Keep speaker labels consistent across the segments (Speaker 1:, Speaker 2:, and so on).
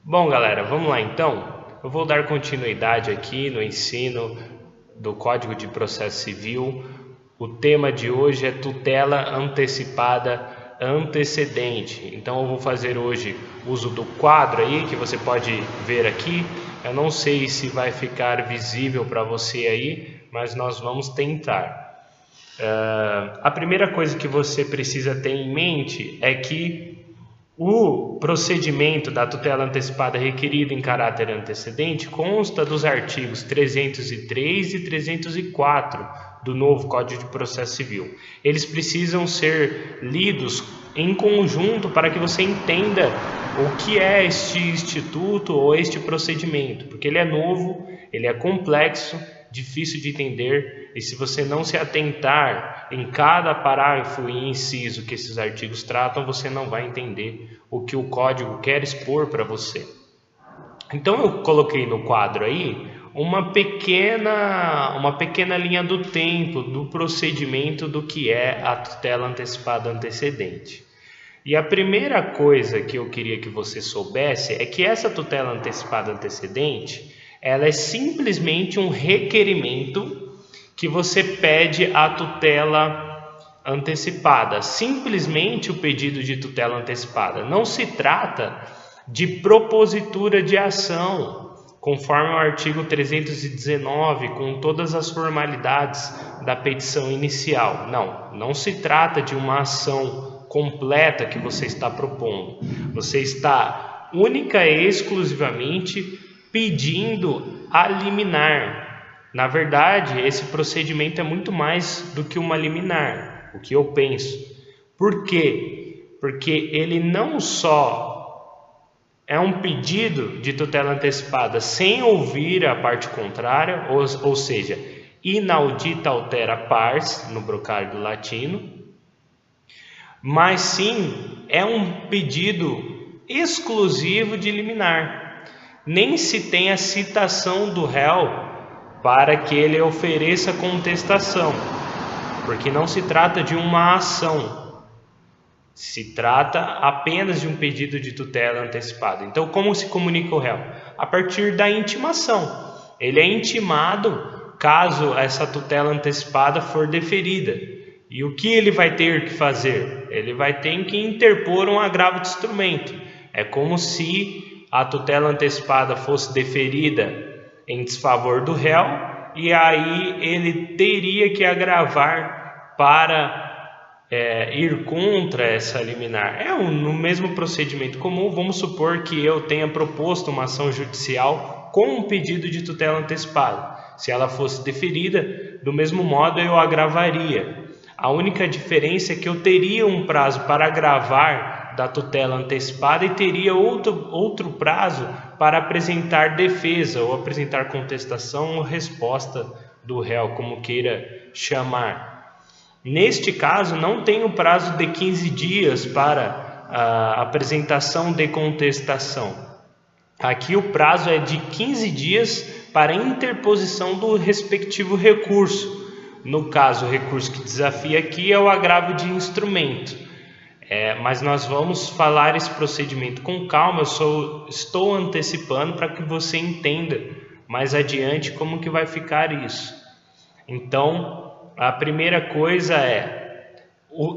Speaker 1: Bom, galera, vamos lá então. Eu vou dar continuidade aqui no ensino do Código de Processo Civil. O tema de hoje é tutela antecipada antecedente. Então eu vou fazer hoje uso do quadro aí que você pode ver aqui. Eu não sei se vai ficar visível para você aí, mas nós vamos tentar. A primeira coisa que você precisa ter em mente é que o procedimento da tutela antecipada requerida em caráter antecedente consta dos artigos 303 e 304 do novo Código de Processo Civil. Eles precisam ser lidos em conjunto para que você entenda o que é este instituto ou este procedimento, porque ele é novo, ele é complexo, difícil de entender, e se você não se atentar em cada parágrafo e inciso que esses artigos tratam, você não vai entender o que o código quer expor para você. Então eu coloquei no quadro aí uma pequena linha do tempo do procedimento do que é a tutela antecipada antecedente. E a primeira coisa que eu queria que você soubesse é que essa tutela antecipada antecedente, ela é simplesmente um requerimento que você pede a tutela antecipada, simplesmente o pedido de tutela antecipada. Não se trata de propositura de ação, conforme o artigo 319, com todas as formalidades da petição inicial. Não se trata de uma ação completa que você está propondo. Você está única e exclusivamente pedindo a liminar. Na verdade, esse procedimento é muito mais do que uma liminar, o que eu penso. Por quê? Porque ele não só é um pedido de tutela antecipada sem ouvir a parte contrária, ou seja, inaudita altera pars, no brocário latino, mas sim é um pedido exclusivo de liminar. Nem se tem a citação do réu para que ele ofereça contestação, porque não se trata de uma ação, se trata apenas de um pedido de tutela antecipada. Então, como se comunica o réu? A partir da intimação. Ele é intimado caso essa tutela antecipada for deferida. E o que ele vai ter que fazer? Ele vai ter que interpor um agravo de instrumento. É como se a tutela antecipada fosse deferida em desfavor do réu, e aí ele teria que agravar para ir contra essa liminar. No mesmo procedimento comum, vamos supor que eu tenha proposto uma ação judicial com um pedido de tutela antecipada. Se ela fosse deferida, do mesmo modo eu agravaria. A única diferença é que eu teria um prazo para agravar da tutela antecipada e teria outro prazo para apresentar defesa ou apresentar contestação ou resposta do réu, como queira chamar. Neste caso, não tem o prazo de 15 dias para a apresentação de contestação. Aqui o prazo é de 15 dias para interposição do respectivo recurso. No caso, o recurso que desafia aqui é o agravo de instrumento. Mas nós vamos falar esse procedimento com calma. Eu estou antecipando para que você entenda mais adiante como que vai ficar isso. Então, a primeira coisa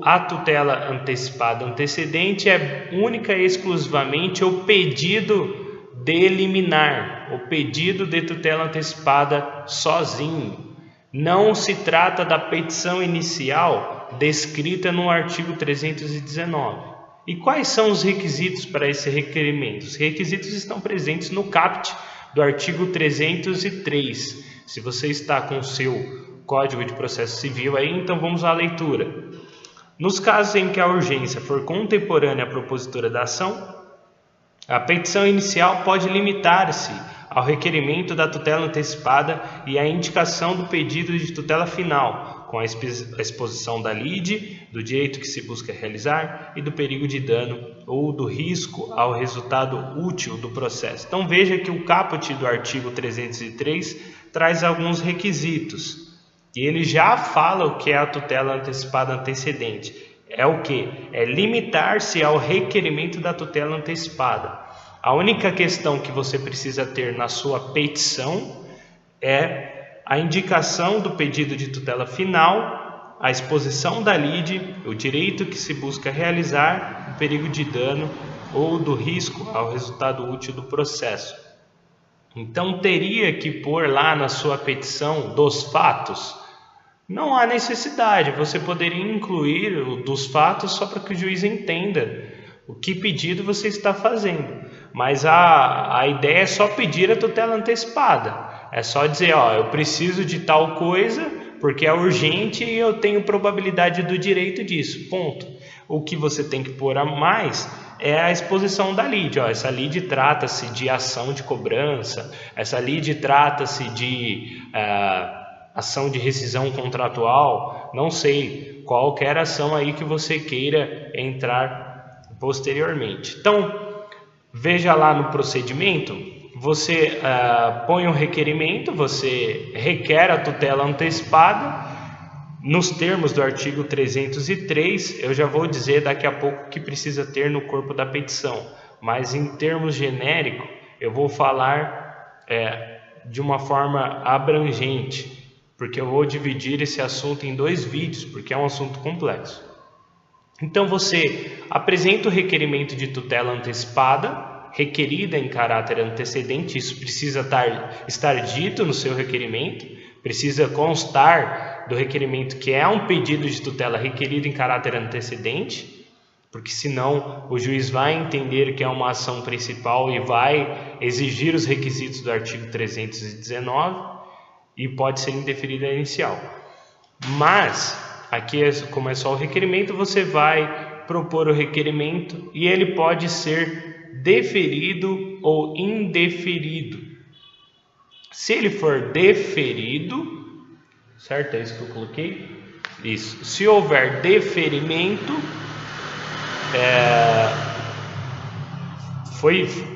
Speaker 1: a tutela antecipada antecedente é única e exclusivamente o pedido de liminar, o pedido de tutela antecipada sozinho. Não se trata da petição inicial descrita no artigo 319. E quais são os requisitos para esse requerimento? Os requisitos estão presentes no caput do artigo 303. Se você está com o seu Código de Processo Civil aí, então vamos à leitura. Nos casos em que a urgência for contemporânea à propositura da ação, a petição inicial pode limitar-se ao requerimento da tutela antecipada e à indicação do pedido de tutela final, com a exposição da lide, do direito que se busca realizar e do perigo de dano ou do risco ao resultado útil do processo. Então veja que o caput do artigo 303 traz alguns requisitos. E ele já fala o que é a tutela antecipada antecedente. É o que? É limitar-se ao requerimento da tutela antecipada. A única questão que você precisa ter na sua petição é a indicação do pedido de tutela final, a exposição da lide, o direito que se busca realizar, o perigo de dano ou do risco ao resultado útil do processo. Então teria que pôr lá na sua petição dos fatos? Não há necessidade, você poderia incluir o dos fatos só para que o juiz entenda o que pedido você está fazendo. Mas a ideia é só pedir a tutela antecipada. É só dizer, ó, eu preciso de tal coisa porque é urgente e eu tenho probabilidade do direito disso, ponto. O que você tem que pôr a mais é a exposição da lide. Ó, essa lide trata-se de ação de cobrança, essa lide trata-se de ação de rescisão contratual, não sei, qualquer ação aí que você queira entrar posteriormente. Então, veja lá no procedimento, você põe um requerimento, você requer a tutela antecipada, nos termos do artigo 303, eu já vou dizer daqui a pouco o que precisa ter no corpo da petição, mas em termos genéricos, eu vou falar de uma forma abrangente, porque eu vou dividir esse assunto em 2 vídeos, porque é um assunto complexo. Então você apresenta o requerimento de tutela antecipada, requerida em caráter antecedente, isso precisa estar dito no seu requerimento, precisa constar do requerimento que é um pedido de tutela requerido em caráter antecedente, porque senão o juiz vai entender que é uma ação principal e vai exigir os requisitos do artigo 319 e pode ser indeferida inicial. Mas aqui, como é só o requerimento, você vai propor o requerimento e ele pode ser deferido ou indeferido. Se ele for deferido, certo? É isso que eu coloquei? Isso. Se houver deferimento,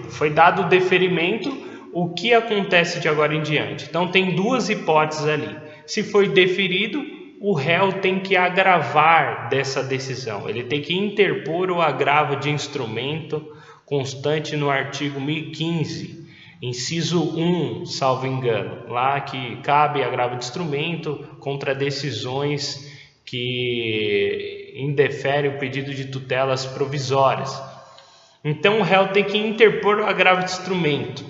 Speaker 1: foi dado o deferimento, o que acontece de agora em diante? Então tem 2 hipóteses ali. Se foi deferido, o réu tem que agravar dessa decisão. Ele tem que interpor o agravo de instrumento constante no artigo 1015, inciso 1, salvo engano, lá que cabe agravo de instrumento contra decisões que indeferem o pedido de tutelas provisórias. Então o réu tem que interpor o agravo de instrumento.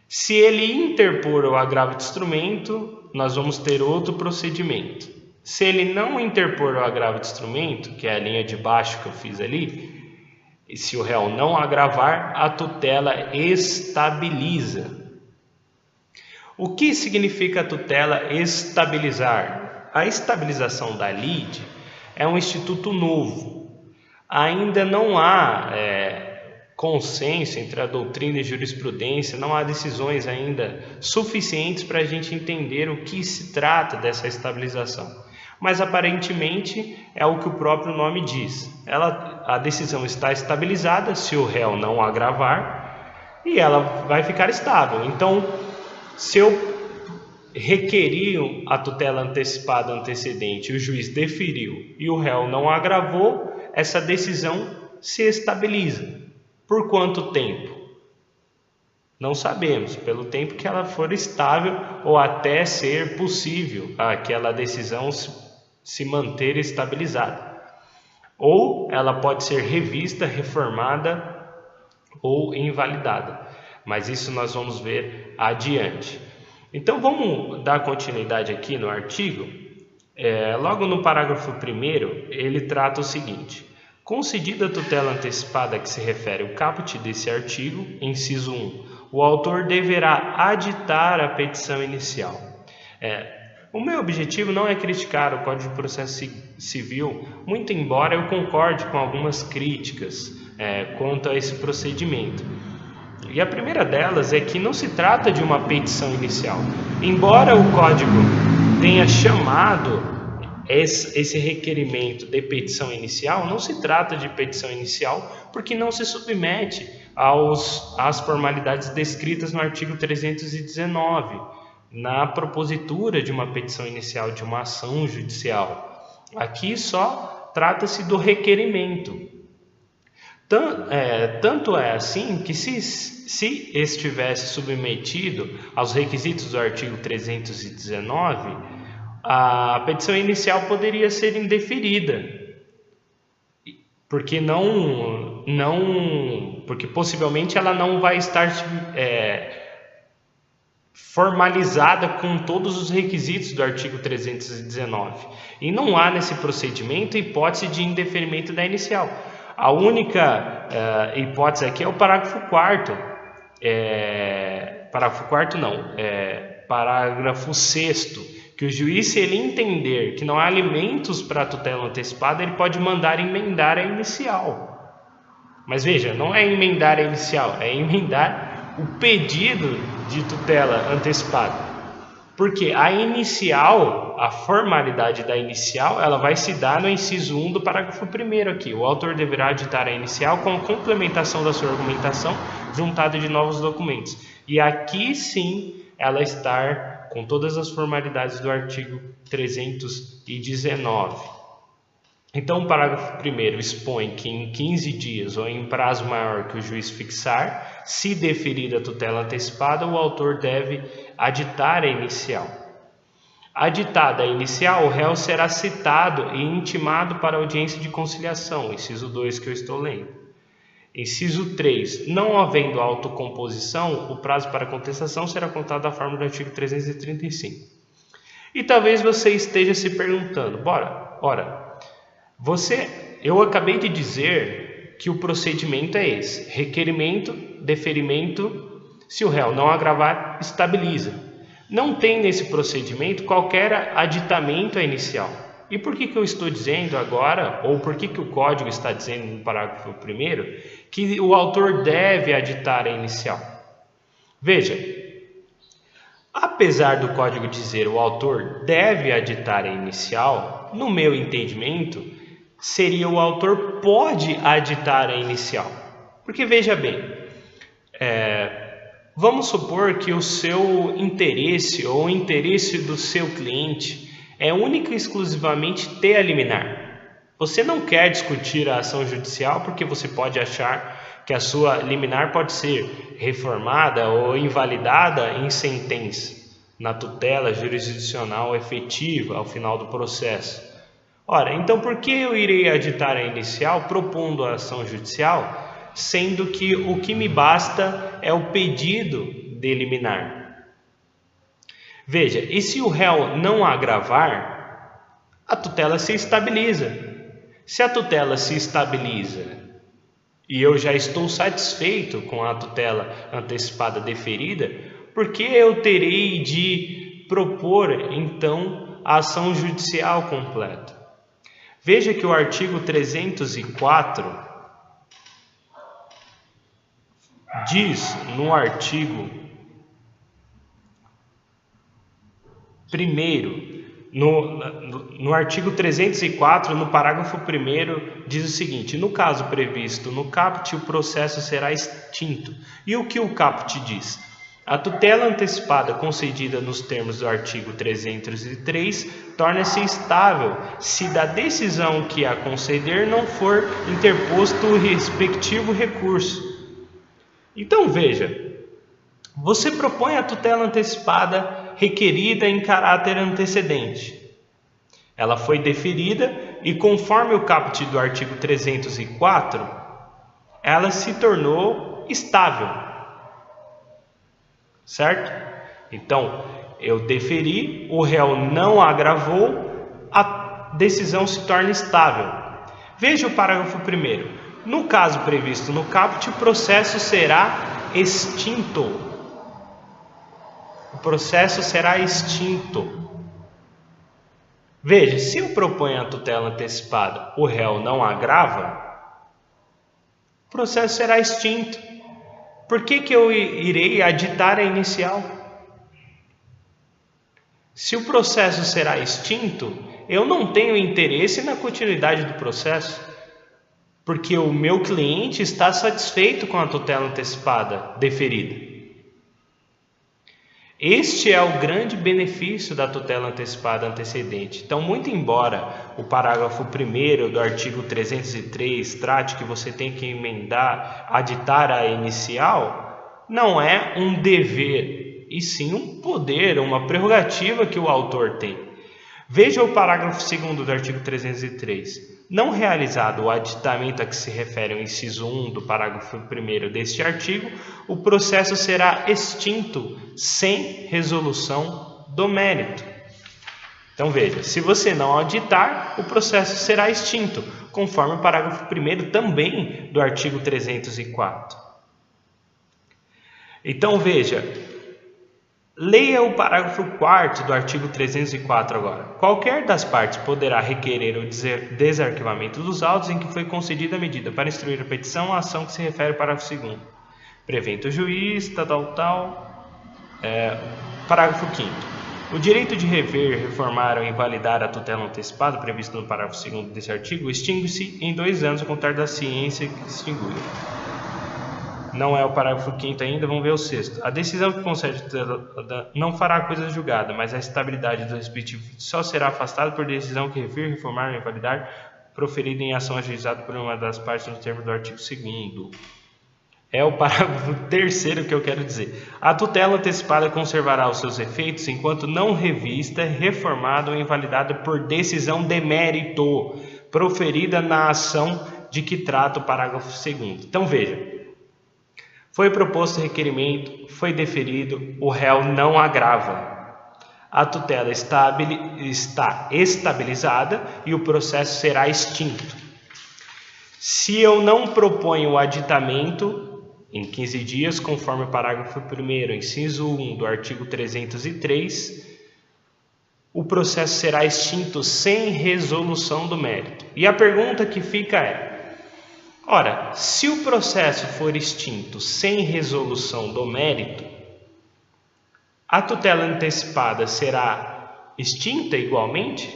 Speaker 1: Se ele interpor o agravo de instrumento, nós vamos ter outro procedimento. Se ele não interpor o agravo de instrumento, que é a linha de baixo que eu fiz ali, e se o réu não agravar, a tutela estabiliza. O que significa a tutela estabilizar? A estabilização da lide é um instituto novo. Ainda não há consenso entre a doutrina e jurisprudência, não há decisões ainda suficientes para a gente entender o que se trata dessa estabilização. Mas aparentemente é o que o próprio nome diz. A decisão está estabilizada se o réu não agravar e ela vai ficar estável. Então, se eu requeri a tutela antecipada antecedente, o juiz deferiu e o réu não agravou, essa decisão se estabiliza. Por quanto tempo? Não sabemos, pelo tempo que ela for estável ou até ser possível aquela decisão se manter estabilizada. Ou ela pode ser revista, reformada ou invalidada. Mas isso nós vamos ver adiante. Então vamos dar continuidade aqui no artigo. Logo no parágrafo 1º, ele trata o seguinte: concedida a tutela antecipada que se refere ao caput desse artigo, inciso 1, o autor deverá aditar a petição inicial. O meu objetivo não é criticar o Código de Processo Civil, muito embora eu concorde com algumas críticas quanto a esse procedimento. E a primeira delas é que não se trata de uma petição inicial. Embora o Código tenha chamado esse requerimento de petição inicial, não se trata de petição inicial porque não se submete às formalidades descritas no artigo 319, na propositura de uma petição inicial de uma ação judicial. Aqui só trata-se do requerimento. Tanto é assim que se estivesse submetido aos requisitos do artigo 319, a petição inicial poderia ser indeferida, porque porque possivelmente ela não vai estar formalizada com todos os requisitos do artigo 319. E não há nesse procedimento hipótese de indeferimento da inicial. A única hipótese aqui é o parágrafo 4º. Parágrafo 6º, que o juiz, se ele entender que não há alimentos para a tutela antecipada, ele pode mandar emendar a inicial. Mas veja, não é emendar a inicial, é emendar o pedido de tutela antecipada. Porque a inicial, a formalidade da inicial, ela vai se dar no inciso 1 do parágrafo 1º aqui. O autor deverá aditar a inicial com a complementação da sua argumentação, juntada de novos documentos. E aqui sim, ela está com todas as formalidades do artigo 319. Então, o parágrafo 1º expõe que em 15 dias ou em prazo maior que o juiz fixar, se deferida a tutela antecipada, o autor deve aditar a inicial. Aditada a inicial, o réu será citado e intimado para audiência de conciliação, inciso 2 que eu estou lendo. Inciso 3. Não havendo autocomposição, o prazo para contestação será contado da forma do artigo 335. E talvez você esteja se perguntando, eu acabei de dizer que o procedimento é esse: requerimento, deferimento, se o réu não agravar, estabiliza. Não tem nesse procedimento qualquer aditamento à inicial. E por que eu estou dizendo agora, ou por que o código está dizendo no parágrafo 1º, que o autor deve aditar a inicial? Veja, apesar do código dizer o autor deve aditar a inicial, no meu entendimento, seria o autor pode aditar a inicial. Porque veja bem, vamos supor que o seu interesse ou o interesse do seu cliente é única e exclusivamente ter a liminar. Você não quer discutir a ação judicial porque você pode achar que a sua liminar pode ser reformada ou invalidada em sentença, na tutela jurisdicional efetiva ao final do processo. Ora, então por que eu irei aditar a inicial propondo a ação judicial, sendo que o que me basta é o pedido de liminar? Veja, e se o réu não agravar, a tutela se estabiliza. Se a tutela se estabiliza e eu já estou satisfeito com a tutela antecipada deferida, por que eu terei de propor, então, a ação judicial completa? Veja que o artigo 304 diz no artigo 1º, no artigo 304, no parágrafo 1º, diz o seguinte: no caso previsto no caput, o processo será extinto. E o que o caput diz? A tutela antecipada concedida nos termos do artigo 303 torna-se estável se da decisão que a conceder não for interposto o respectivo recurso. Então veja, você propõe a tutela antecipada requerida em caráter antecedente. Ela foi deferida e, conforme o caput do artigo 304, ela se tornou estável. Certo? Então, eu deferi, o réu não agravou, a decisão se torna estável. Veja o parágrafo 1º. No caso previsto no caput, o processo será extinto. O processo será extinto. Veja, se eu proponho a tutela antecipada, o réu não agrava, o processo será extinto. Por que eu irei aditar a inicial? Se o processo será extinto, eu não tenho interesse na continuidade do processo, porque o meu cliente está satisfeito com a tutela antecipada deferida. Este é o grande benefício da tutela antecipada antecedente. Então, muito embora o parágrafo 1º do artigo 303 trate que você tem que emendar, aditar a inicial, não é um dever, e sim um poder, uma prerrogativa que o autor tem. Veja o parágrafo 2º do artigo 303. Não realizado o aditamento a que se refere o inciso 1 do parágrafo 1º deste artigo, o processo será extinto sem resolução do mérito. Então veja, se você não aditar, o processo será extinto, conforme o parágrafo 1º também do artigo 304. Então veja, leia o parágrafo 4º do artigo 304 agora. Qualquer das partes poderá requerer o desarquivamento dos autos em que foi concedida a medida para instruir a petição à ação que se refere ao parágrafo 2º. Prevento o juiz, Parágrafo 5º. O direito de rever, reformar ou invalidar a tutela antecipada previsto no parágrafo 2º desse artigo extingue-se em 2 anos ao contar da ciência que se extinguiu. Não é o parágrafo 5º ainda, vamos ver o 6º. A decisão que concede não fará coisa julgada, mas a estabilidade do respectivo só será afastada por decisão que rever, reformar ou invalidar, proferida em ação ajuizada por uma das partes no termo do artigo 2º. É o parágrafo 3º que eu quero dizer. A tutela antecipada conservará os seus efeitos enquanto não revista, reformada ou invalidada por decisão de mérito, proferida na ação de que trata o parágrafo 2º. Então veja. Foi proposto requerimento, foi deferido, o réu não agrava. A tutela está estabilizada e o processo será extinto. Se eu não proponho o aditamento, em 15 dias, conforme o parágrafo 1º, inciso 1 do artigo 303, o processo será extinto sem resolução do mérito. E a pergunta que fica é: ora, se o processo for extinto sem resolução do mérito, a tutela antecipada será extinta igualmente?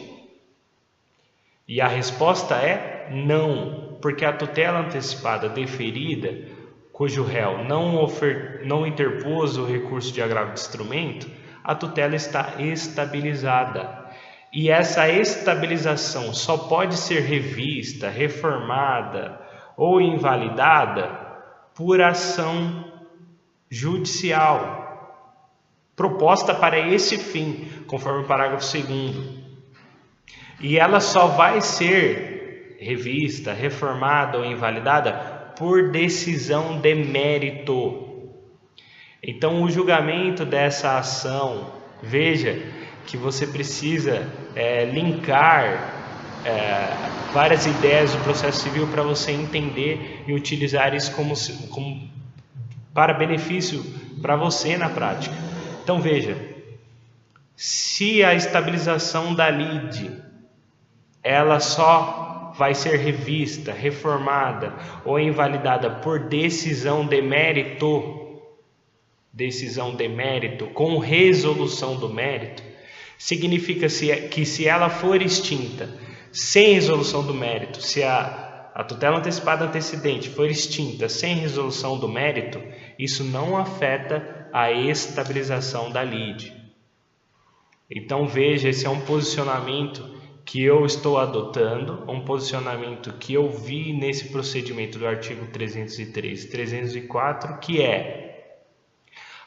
Speaker 1: E a resposta é não, porque a tutela antecipada deferida, cujo réu não interpôs o recurso de agravo de instrumento, a tutela está estabilizada. E essa estabilização só pode ser revista, reformada ou invalidada por ação judicial, proposta para esse fim, conforme o parágrafo 2º. E ela só vai ser revista, reformada ou invalidada por decisão de mérito. Então, o julgamento dessa ação, veja que você precisa linkar várias ideias do processo civil para você entender e utilizar isso como para benefício para você na prática. Então veja, se a estabilização da lide ela só vai ser revista, reformada ou invalidada por decisão de mérito, com resolução do mérito, significa que se ela for extinta sem resolução do mérito, se a tutela antecipada antecedente for extinta sem resolução do mérito, isso não afeta a estabilização da lide. Então veja, esse é um posicionamento que eu estou adotando, um posicionamento que eu vi nesse procedimento do artigo 303 e 304, que é: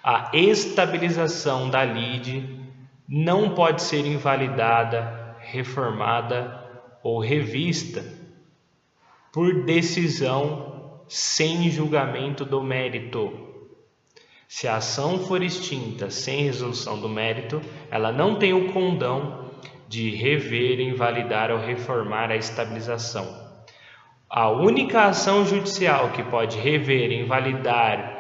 Speaker 1: a estabilização da lide não pode ser invalidada, reformada ou revista por decisão sem julgamento do mérito. Se a ação for extinta sem resolução do mérito, ela não tem o condão de rever, invalidar ou reformar a estabilização. A única ação judicial que pode rever, invalidar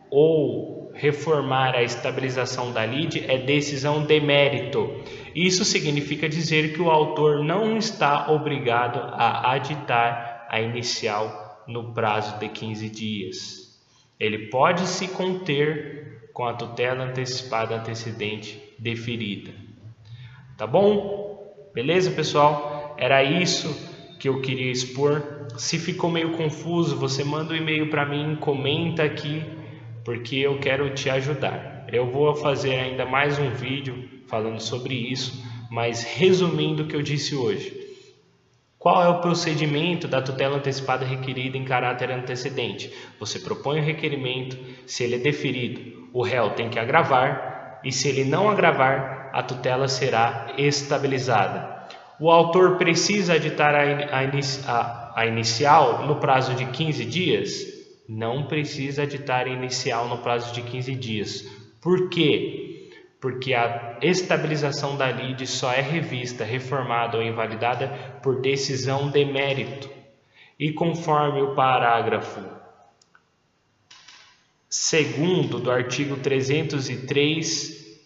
Speaker 1: ou reformar a estabilização da lide é decisão de mérito. Isso significa dizer que o autor não está obrigado a aditar a inicial no prazo de 15 dias. Ele pode se conter com a tutela antecipada antecedente deferida. Tá bom? Beleza, pessoal? Era isso que eu queria expor. Se ficou meio confuso, você manda um e-mail para mim, comenta aqui, porque eu quero te ajudar. Eu vou fazer ainda mais um vídeo falando sobre isso, mas resumindo o que eu disse hoje. Qual é o procedimento da tutela antecipada requerida em caráter antecedente? Você propõe o requerimento, se ele é deferido, o réu tem que agravar, e se ele não agravar, a tutela será estabilizada. O autor precisa aditar a inicial no prazo de 15 dias? Não precisa aditar a inicial no prazo de 15 dias. Por quê? Porque a estabilização da lide só é revista, reformada ou invalidada por decisão de mérito. E conforme o parágrafo 2º do artigo 303,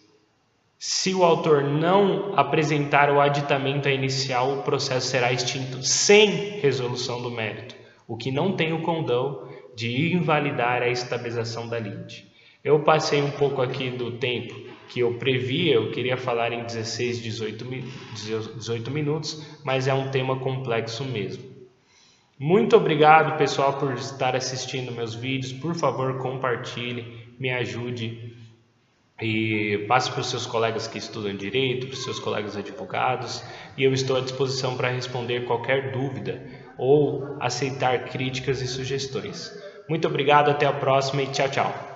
Speaker 1: se o autor não apresentar o aditamento à inicial, o processo será extinto sem resolução do mérito, o que não tem o condão de invalidar a estabilização da lide. Eu passei um pouco aqui do tempo que eu previa, eu queria falar em 16, 18 minutos, mas é um tema complexo mesmo. Muito obrigado, pessoal, por estar assistindo meus vídeos. Por favor, compartilhe, me ajude e passe para os seus colegas que estudam direito, para os seus colegas advogados, e eu estou à disposição para responder qualquer dúvida ou aceitar críticas e sugestões. Muito obrigado, até a próxima e tchau, tchau.